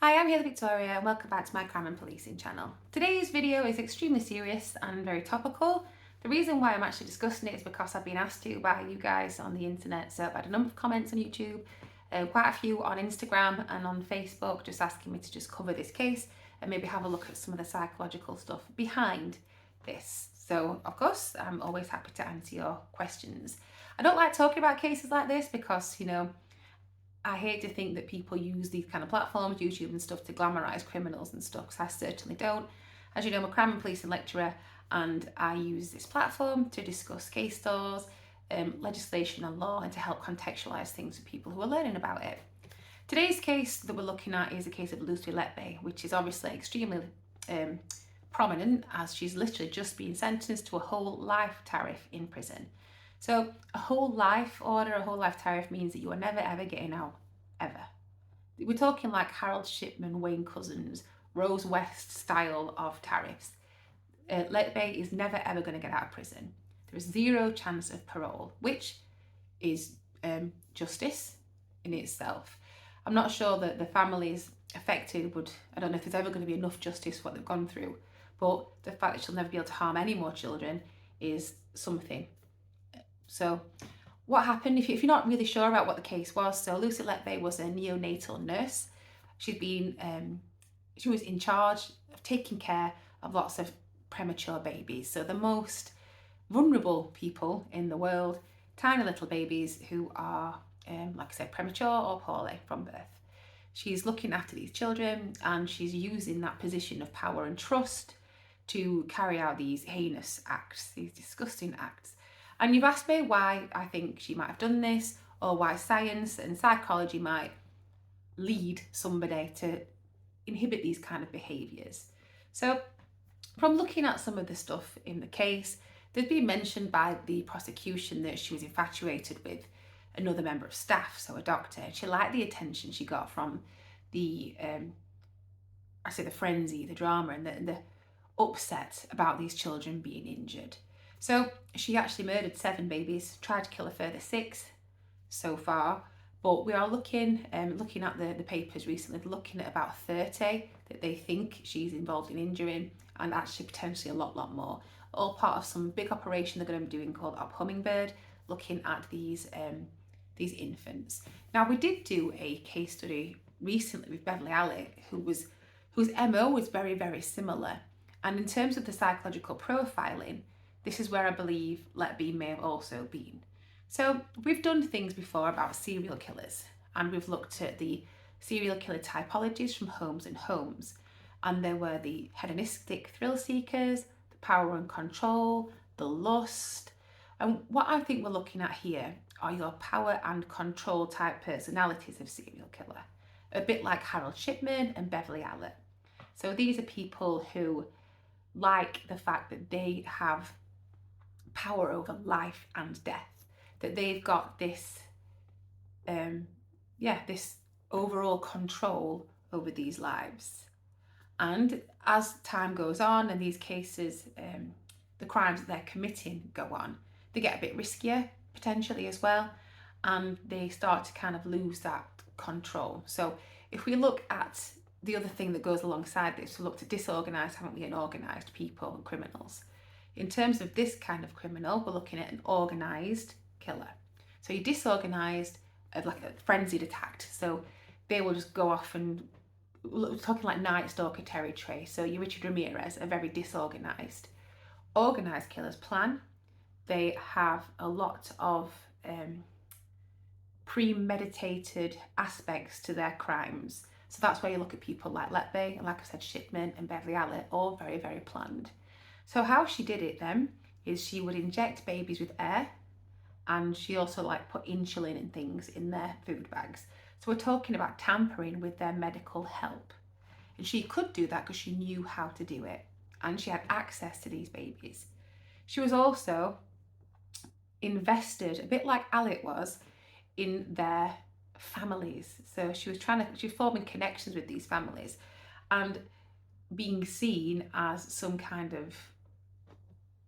Hi, I'm Heather Victoria and welcome back to my crime and policing channel. Today's video is extremely serious and very topical. The reason why I'm actually discussing it is because I've been asked to by you guys on the internet. So I've had a number of comments on YouTube, quite a few on Instagram and on Facebook, just asking me to just cover this case and maybe have a look at some of the psychological stuff behind this. So of course, I'm always happy to answer your questions. I don't like talking about cases like this because, I hate to think that people use these kind of platforms, YouTube and stuff, to glamorise criminals and stuff, because I certainly don't. As you know, I'm a crime and policing lecturer, and I use this platform to discuss case laws, legislation and law, and to help contextualise things for people who are learning about it. Today's case that we're looking at is the case of Lucy Letby, which is obviously extremely prominent, as she's literally just been sentenced to a whole life tariff in prison. So a whole life order, a whole life tariff means that you are never ever getting out, ever. We're talking like Harold Shipman, Wayne Couzens, Rose West style of tariffs. Letby is never ever going to get out of prison. There is zero chance of parole, which is justice in itself. I'm not sure that the families affected I don't know if there's ever going to be enough justice for what they've gone through, but the fact that she'll never be able to harm any more children is something. So what happened, if you're not really sure about what the case was, so Lucy Letby was a neonatal nurse. She was in charge of taking care of lots of premature babies. So the most vulnerable people in the world, tiny little babies who are, like I said, premature or poorly from birth. She's looking after these children, and she's using that position of power and trust to carry out these heinous acts, these disgusting acts. And you've asked me why I think she might have done this, or why science and psychology might lead somebody to inhibit these kind of behaviours. So from looking at some of the stuff in the case, there's been mentioned by the prosecution that she was infatuated with another member of staff, so a doctor. She liked the attention she got from the frenzy, the drama, and the upset about these children being injured. So she actually murdered 7 babies, tried to kill a further 6 so far, but we are looking at the papers recently, looking at about 30 that they think she's involved in injuring, and actually potentially a lot more. All part of some big operation they're going to be doing called Op Hummingbird, looking at these infants. Now, we did do a case study recently with Beverly Allitt, whose MO was very, very similar. And in terms of the psychological profiling, this is where I believe Letby may have also been. So we've done things before about serial killers, and we've looked at the serial killer typologies from Holmes and Holmes. And there were the hedonistic thrill seekers, the power and control, the lust. And what I think we're looking at here are your power and control type personalities of serial killer, a bit like Harold Shipman and Beverly Allitt. So these are people who like the fact that they have power over life and death, that they've got this this overall control over these lives. And as time goes on and these cases, the crimes that they're committing go on, they get a bit riskier potentially as well, and they start to kind of lose that control. So if we look at the other thing that goes alongside this, we looked at disorganised, haven't we, and organised people and criminals. In terms of this kind of criminal, we're looking at an organised killer. So you're disorganised, like a frenzied attack. So they will just go off, and we're talking like Night Stalker territory. So your Richard Ramirez are very disorganised. Organised killers plan. They have a lot of premeditated aspects to their crimes. So that's where you look at people like Letby, and like I said, Shipman and Beverly Allitt, all very, very planned. So how she did it then is she would inject babies with air, and she also put insulin and things in their food bags. So we're talking about tampering with their medical help. And she could do that because she knew how to do it, and she had access to these babies. She was also invested, a bit like Allitt was, in their families. So she was forming connections with these families and being seen as some kind of,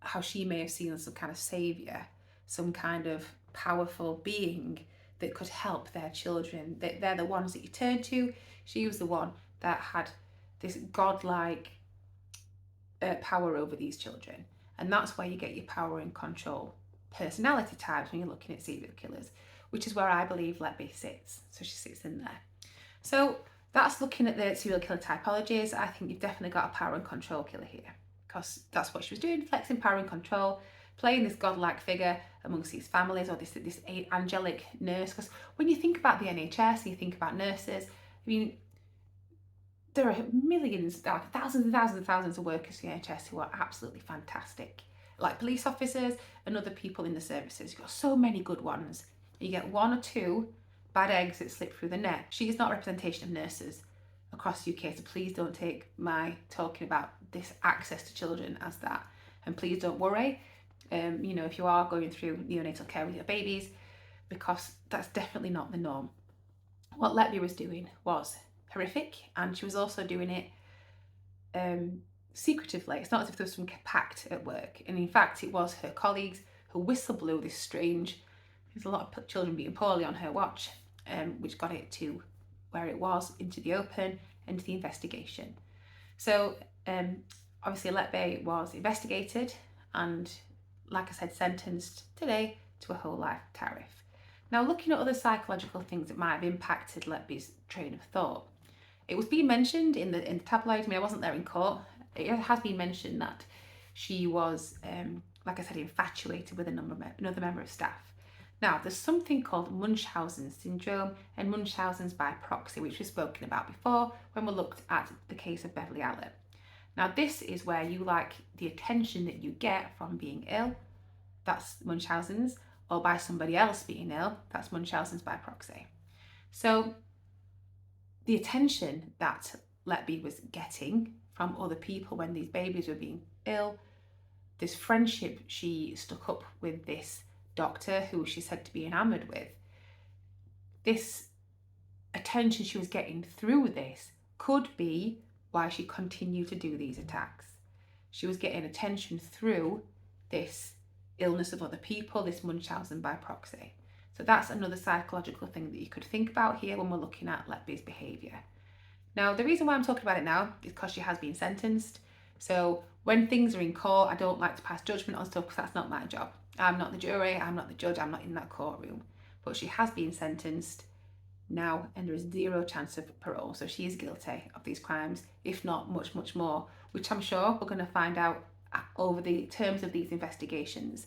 how she may have seen as some kind of saviour, some kind of powerful being that could help their children. They're the ones that you turn to. She was the one that had this godlike power over these children. And that's where you get your power and control personality types when you're looking at serial killers, which is where I believe Letby sits. So she sits in there. So that's looking at the serial killer typologies. I think you've definitely got a power and control killer here, because that's what she was doing, flexing power and control, playing this godlike figure amongst these families, or this angelic nurse. Because when you think about the NHS and you think about nurses, I mean, there are millions, thousands and thousands and thousands of workers in the NHS who are absolutely fantastic, like police officers and other people in the services. You've got so many good ones. You get one or two bad eggs that slip through the net. She is not a representation of nurses across the UK, so please don't take my talking about this access to children as that. And please don't worry, if you are going through neonatal care with your babies, because that's definitely not the norm. What Letby was doing was horrific, and she was also doing it secretively. It's not as if there was some pact at work, and in fact it was her colleagues who whistle blew this strange, there's a lot of children being poorly on her watch, which got it to where it was, into the open, into the investigation. So obviously Letby was investigated and, like I said, sentenced today to a whole life tariff. Now, looking at other psychological things that might have impacted Letby's train of thought, it was being mentioned in the tabloids. I mean, I wasn't there in court. It has been mentioned that she was, like I said, infatuated with another member of staff. Now, there's something called Munchausen syndrome and Munchausen's by proxy, which we've spoken about before when we looked at the case of Beverly Allen. Now, this is where you like the attention that you get from being ill, that's Munchausen's, or by somebody else being ill, that's Munchausen's by proxy. So the attention that Letby was getting from other people when these babies were being ill, this friendship she stuck up with this doctor who she said to be enamored with, this attention she was getting through this could be why she continued to do these attacks. She was getting attention through this illness of other people, this Munchausen by proxy. So that's another psychological thing that you could think about here when we're looking at Letby's behaviour. Now, the reason why I'm talking about it now is because she has been sentenced. So when things are in court, I don't like to pass judgment on stuff because that's not my job. I'm not the jury, I'm not the judge, I'm not in that courtroom. But she has been sentenced now, and there is zero chance of parole. So she is guilty of these crimes, if not much, much more, which I'm sure we're going to find out over the terms of these investigations.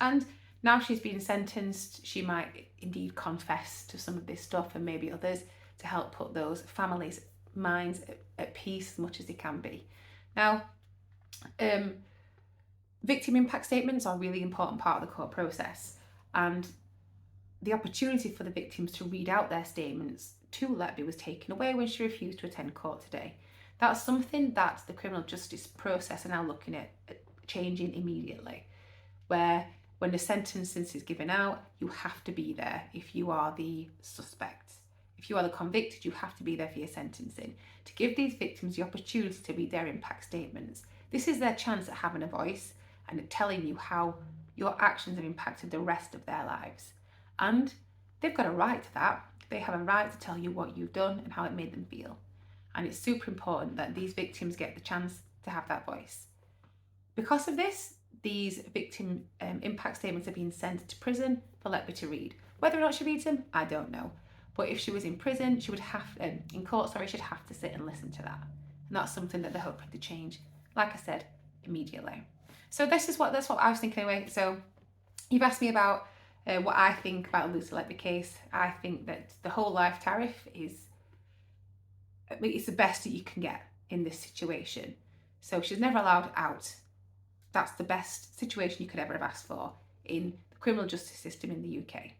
And now she's been sentenced, she might indeed confess to some of this stuff, and maybe others, to help put those families' minds at peace as much as they can be. Now, victim impact statements are a really important part of the court process, and the opportunity for the victims to read out their statements to Letby was taken away when she refused to attend court today. That's something that the criminal justice process are now looking at changing immediately, where when the sentence is given out, you have to be there if you are the suspect. If you are the convicted, you have to be there for your sentencing, to give these victims the opportunity to read their impact statements. This is their chance at having a voice and at telling you how your actions have impacted the rest of their lives. And they've got a right to that. They have a right to tell you what you've done and how it made them feel. And it's super important that these victims get the chance to have that voice. Because of this, these victim impact statements are being sent to prison for Letby to read. Whether or not she reads them, I don't know. But if she was in prison, she would have, in court, she'd have to sit and listen to that. And that's something that they're hoping to change, like I said, immediately. So that's what I was thinking anyway. So you've asked me about what I think about the Lucy Letby case. I think that the whole life tariff it's the best that you can get in this situation. So she's never allowed out. That's the best situation you could ever have asked for in the criminal justice system in the UK.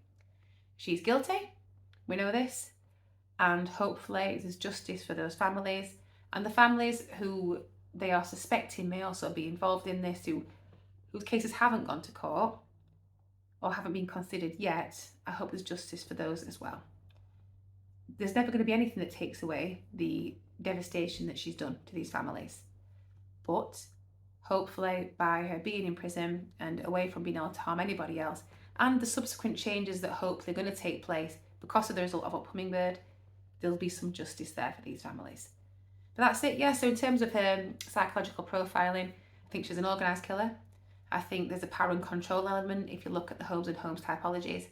She's guilty, we know this, and hopefully there's justice for those families, and the families who they are suspecting may also be involved in this, whose cases haven't gone to court or haven't been considered yet. I hope there's justice for those as well. There's never going to be anything that takes away the devastation that she's done to these families. But hopefully by her being in prison and away from being able to harm anybody else, and the subsequent changes that hopefully are going to take place because of the result of Upcoming Bird, there'll be some justice there for these families. But that's it, yeah. So in terms of psychological profiling, I think she's an organised killer. I think there's a power and control element if you look at the Holmes and Holmes typologies.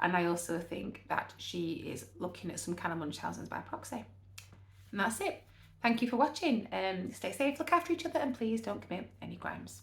And I also think that she is looking at some kind of Munchausen's by proxy. And that's it. Thank you for watching. Stay safe, look after each other, and please don't commit any crimes.